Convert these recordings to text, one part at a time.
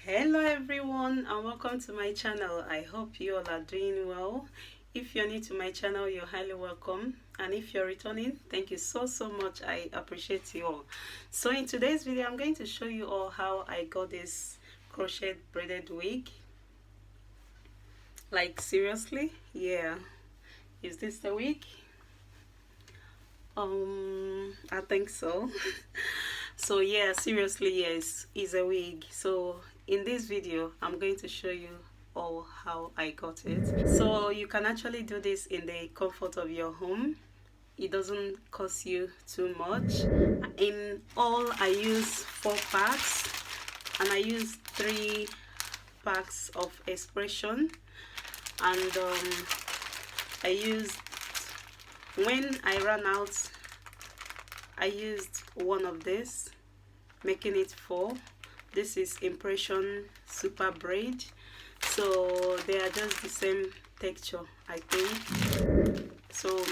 Hello everyone and welcome to my channel. I hope you all are doing well. If you're new to my channel, you're highly welcome, and if you're returning, thank you so much. I appreciate you all. So in today's video, I'm going to show you all how I got this crochet braided wig. Like seriously, yeah. Is this the wig? I think so. So yeah, seriously, yes, it's a wig. So in this video, I'm going to show you all how I got it. So you can actually do this in the comfort of your home. It doesn't cost you too much. In all, I use 4 packs, and I use 3 packs of expression, and I used, when I ran out, I used one of this, making it 4. This is Impression Super Braid. So they are just the same texture, I think. So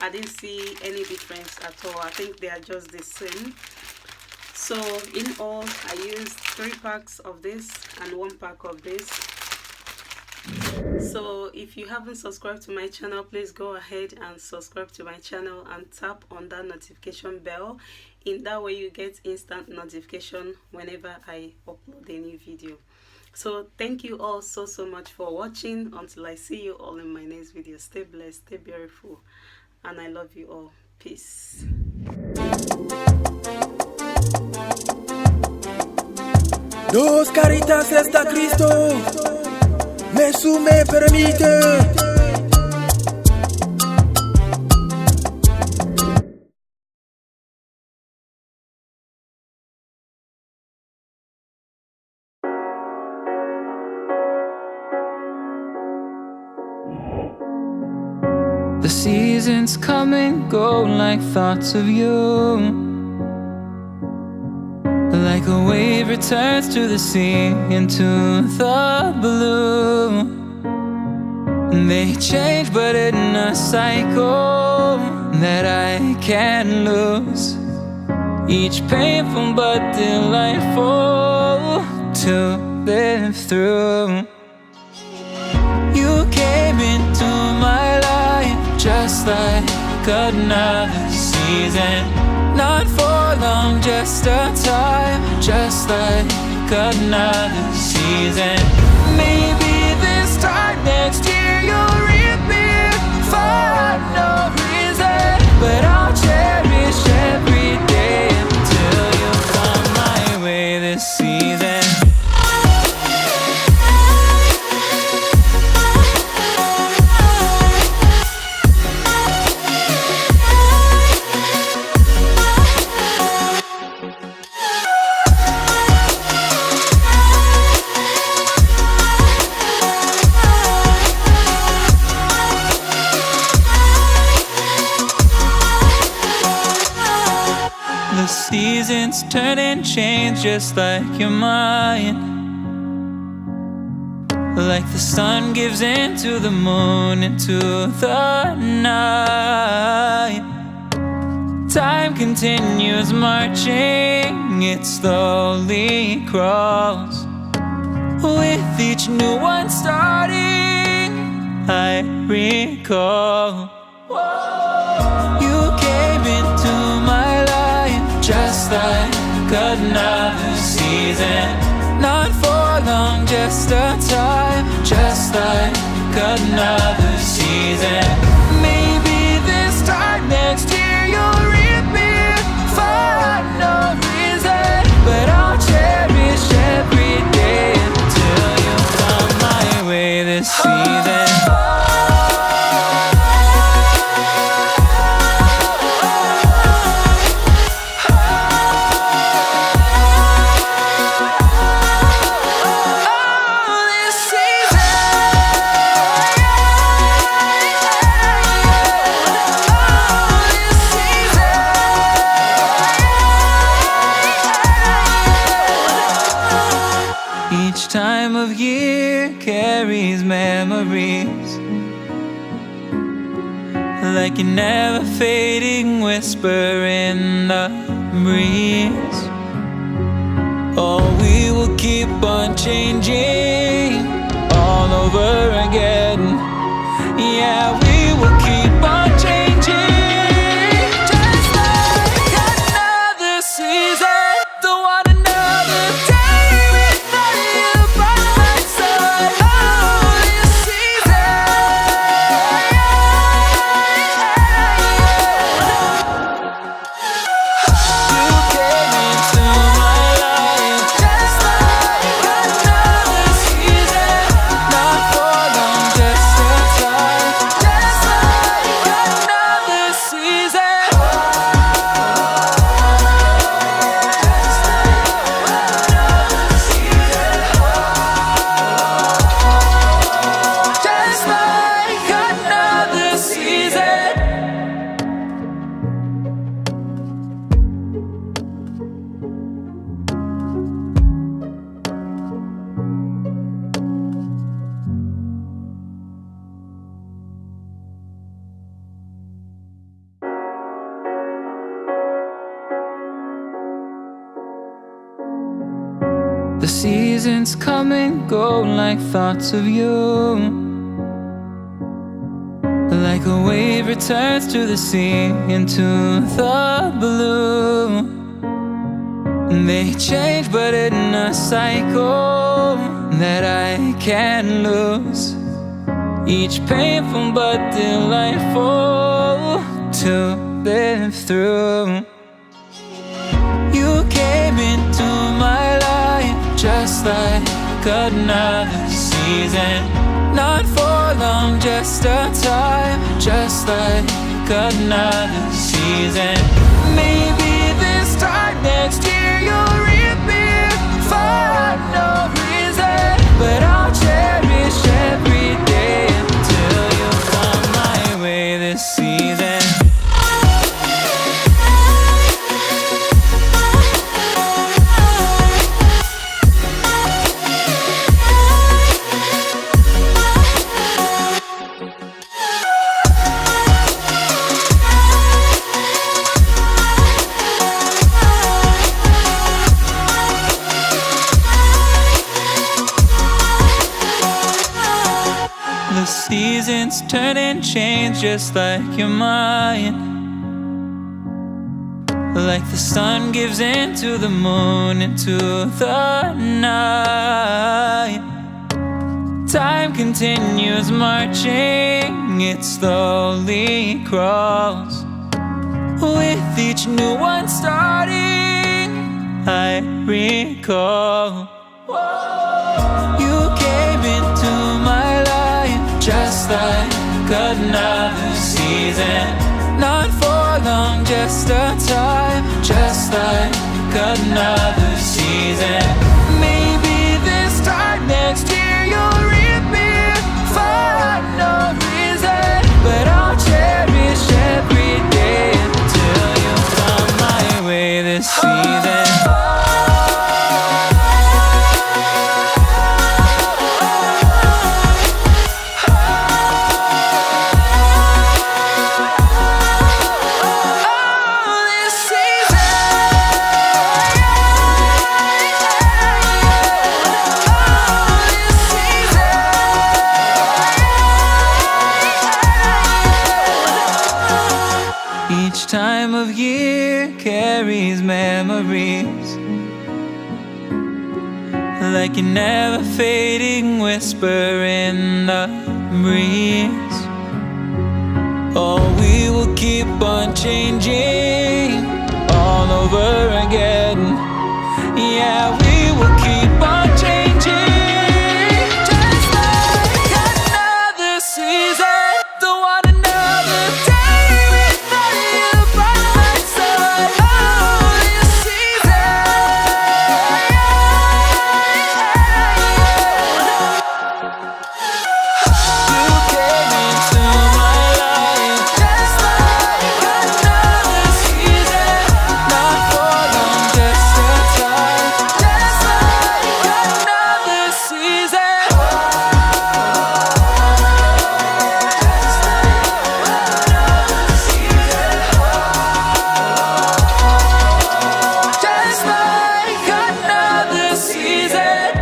I didn't see any difference at all. I think they are just the same. So in all, I used 3 packs of this and 1 pack of this. So if you haven't subscribed to my channel, please go ahead and subscribe to my channel and tap on that notification bell. In that way you get instant notification whenever I upload a new video. So thank you all so much for watching. Until I see you all in my next video, stay blessed, stay beautiful, and I love you all. Peace. Dos caritas está Cristo, me sume permite. The seasons come and go like thoughts of you. Like a wave returns to the sea, into the blue. They change but in a cycle that I can't lose. Each painful but delightful to live through. You came into my life just like another season. Not for long, just a time, just like another season. Maybe this time next year you'll reappear for no reason, but I'll cherish every day until you come my way this season. The seasons turn and change just like your mind. Like the sun gives into the moon, into the night. Time continues marching, it slowly crawls. With each new one starting, I recall. You came into my life just like another season. Not for long, just a time, just like another season. Maybe this time next year you'll reappear for no reason, but I'll cherish every day until you come my way this season. Each time of year carries memories, like a never fading whisper in the breeze. Oh, we will keep on changing. The seasons come and go like thoughts of you. Like a wave returns to the sea, into the blue. They change but in a cycle that I can't lose. Each painful but delightful to live through. You came into my life just like another season. Not for long, just a time, just like another season. Maybe this time next year you'll reappear for no reason, but I'll cherish every day until you come my way this season. The seasons turn and change just like your mind. Like the sun gives into the moon, into the night. Time continues marching, it slowly crawls. With each new one starting, I recall. You came into my life just like another season. Not for long, just a time, just like another season. Maybe this time next year you'll reappear for no reason, but I'll cherish every day until you come my way this season. Each time of year carries memories, like a never fading whisper in the breeze. Oh, we will keep on changing all over again. Yeah, we will keep on changing, just like another season. Don't want another day without you by my side. Oh, this season. You came into my life just like another season. Not for long, just a time, just like another season. Just like another season.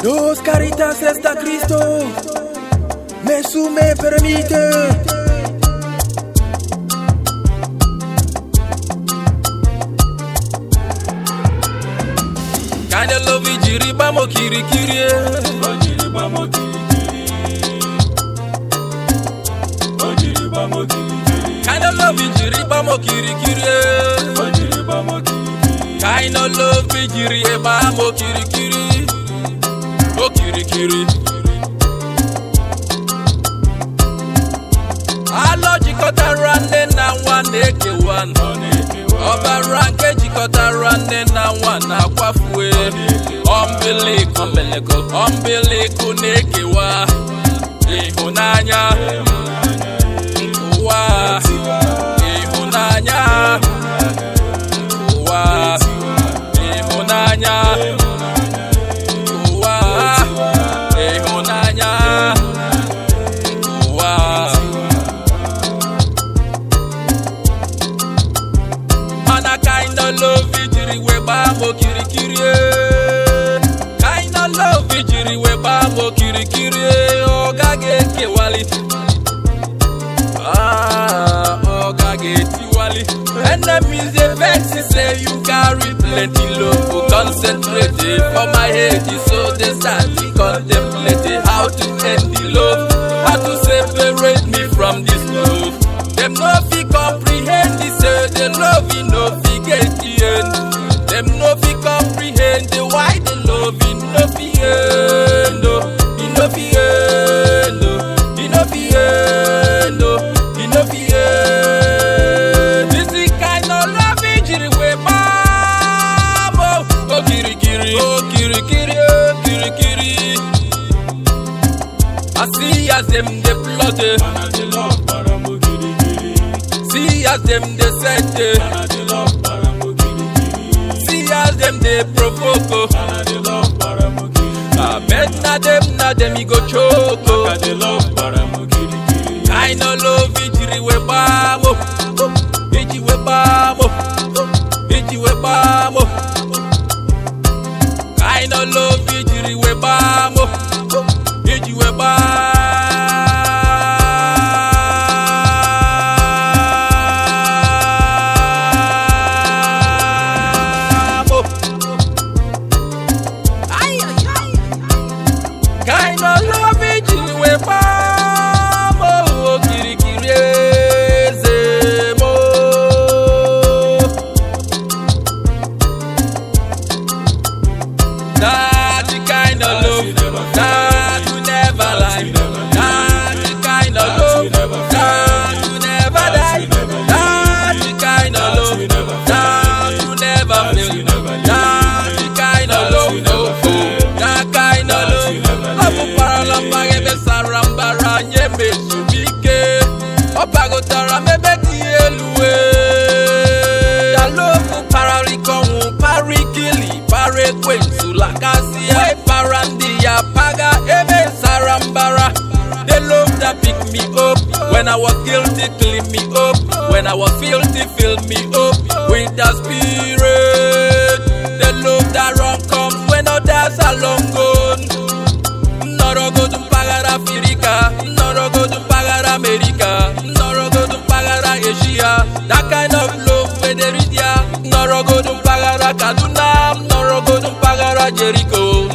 Dos caritas está Cristo, me permite. Kinda love you, jiri bamo kiri kiri. Jiri bamo kiri kiri. Jiri bamo kiri kiri. Kinda love you, jiri bamo kiri kiri. Jiri bamo kiri kiri. Kinda love you, jiri bamo kiri kiri. Oh kiri kiri. Alo jikota rande na one eke one. Oba ranke jikota rande na one akwafue. Umbilical nekewa. Ihunanya. Wa. Ihunanya. Wa. Ihunanya. Wa. ijiri weba mo kirikiri oga geke wali. Oga geti wali. Enemies they vex say you carry plenty love. Concentrate for my head so they start to contemplate how to end the love, how to separate me from this love. Them no fi comprehend this, the love in no fi get the end. Them no fi comprehend the why the love in no fi end. In no fi end. In no fi end. In no fi end. This is kind of love injury way mamo. Oh kiri kiri, oh kiri kiri, oh kiri kiri. I see as them they plot it. See as them they set it. See as them they provoke. I bet na them he go choke. Kind of love ijiri we bamo, iji we bamo, iji we bamo. Kind of love ijiri we bamo, iji we bamo. Kind of love ijiri we bamo, kiri kiri zemo. That's the kind of love that you never lie. That's the kind of love that you never die. That's the kind of love that you never fail. That's the kind of love, that kind of love. Abu paralamba ebe sarambara nyeme subike. Opagotara mebe tielue. Da love pararikon parikili parekwe sulakasi we parandia paga ebe sarambara. The love that pick me up when I was guilty, clean me up. When I was filthy, fill me up with the spirit. The love that run comes when others are long gone. Noro go to pagara Africa, noro go to pagara America, noro go to pagara Asia. That kind of love where there is ya. Noro go to pagara Kaduna, noro go to pagara Jericho.